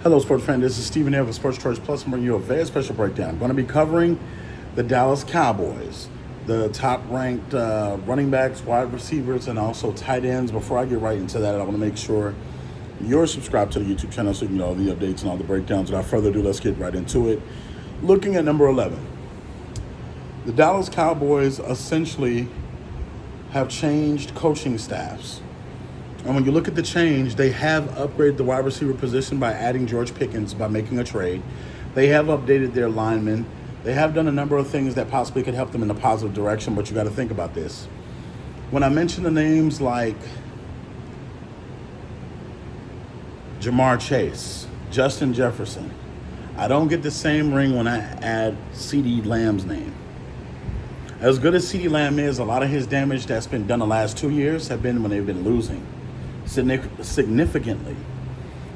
Hello, sports fan. This is Stephen here with Sports Choice Plus. I'm bringing you a very special breakdown. I'm going to be covering the Dallas Cowboys, the top-ranked running backs, wide receivers, and also tight ends. Before I get right into that, I want to make sure you're subscribed to the YouTube channel so you can get all the updates and all the breakdowns. Without further ado, let's get right into it. Looking at number 11, the Dallas Cowboys essentially have changed coaching staffs. And when you look at the change, they have upgraded the wide receiver position by adding George Pickens by making a trade. They have updated their linemen. They have done a number of things that possibly could help them in a positive direction, but you got to think about this. When I mention the names like Jamar Chase, Justin Jefferson, I don't get the same ring when I add CeeDee Lamb's name. As good as CeeDee Lamb is, a lot of his damage that's been done the last 2 years have been when they've been losing significantly.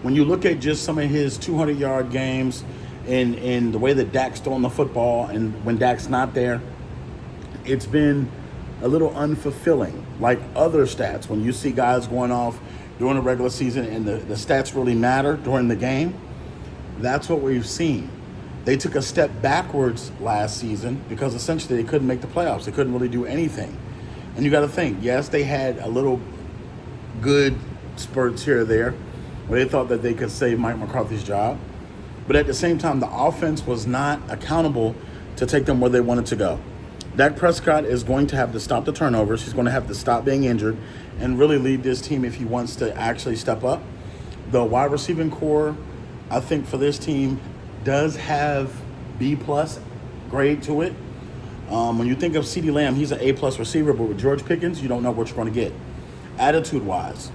When you look at just some of his 200-yard games and the way that Dak's throwing the football and when Dak's not there, it's been a little unfulfilling. Like other stats, when you see guys going off during the regular season and the stats really matter during the game, that's what we've seen. They took a step backwards last season because essentially they couldn't make the playoffs. They couldn't really do anything. And you got to think, yes, they had a little good spurts here or there where they thought that they could save Mike McCarthy's job. But at the same time, the offense was not accountable to take them where they wanted to go. Dak Prescott is going to have to stop the turnovers. He's going to have to stop being injured and really lead this team if he wants to actually step up. The wide receiving core, I think, for this team does have B-plus grade to it. When you think of CeeDee Lamb, he's an A-plus receiver, but with George Pickens, you don't know what you're going to get. Attitude-wise,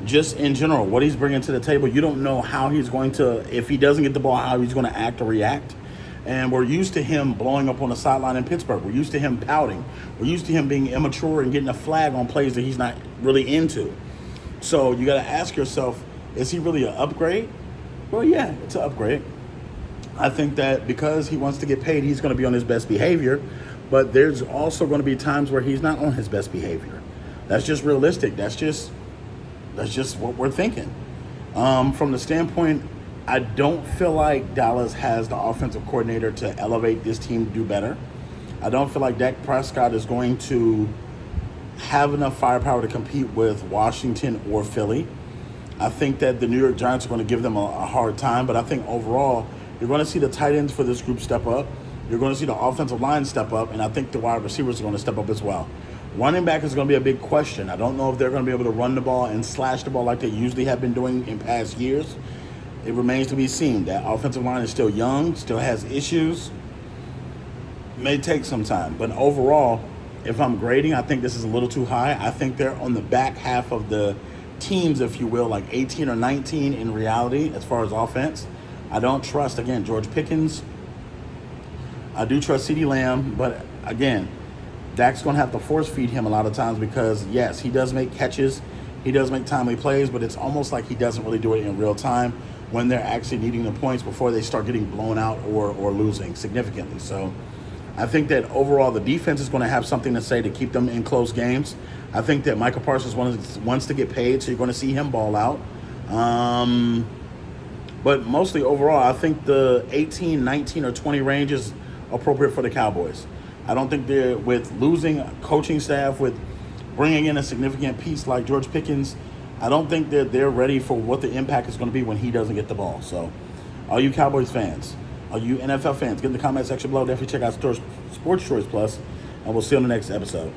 just in general, what he's bringing to the table, you don't know how he's going to, if he doesn't get the ball, how he's going to act or react. And we're used to him blowing up on the sideline in Pittsburgh. We're used to him pouting. We're used to him being immature and getting a flag on plays that he's not really into. So you got to ask yourself, is he really an upgrade? Well, yeah, it's an upgrade. I think that because he wants to get paid, he's going to be on his best behavior. But there's also going to be times where he's not on his best behavior. That's just realistic. That's just what we're thinking. From the standpoint, I don't feel like Dallas has the offensive coordinator to elevate this team to do better. I don't feel like Dak Prescott is going to have enough firepower to compete with Washington or Philly. I think that the New York Giants are going to give them a hard time, but I think overall you're going to see the tight ends for this group step up. You're going to see the offensive line step up, and I think the wide receivers are going to step up as well. Running back is going to be a big question. I don't know if they're going to be able to run the ball and slash the ball like they usually have been doing in past years. It remains to be seen. That offensive line is still young, still has issues. May take some time, but overall, if I'm grading, I think this is a little too high. I think they're on the back half of the teams, if you will, like 18 or 19 in reality as far as offense. I don't trust, again, George Pickens. I do trust CeeDee Lamb, but again, Dak's going to have to force feed him a lot of times because, yes, he does make catches. He does make timely plays, but it's almost like he doesn't really do it in real time when they're actually needing the points before they start getting blown out or losing significantly. So I think that overall the defense is going to have something to say to keep them in close games. I think that Michael Parsons wants to get paid, so you're going to see him ball out. But mostly overall, I think the 18, 19, or 20 range is appropriate for the Cowboys. I don't think they're, with losing coaching staff, with bringing in a significant piece like George Pickens, I don't think that they're ready for what the impact is going to be when he doesn't get the ball. So all you Cowboys fans, all you NFL fans, get in the comment section below. Definitely check out Sports Choice Plus, and we'll see you on the next episode.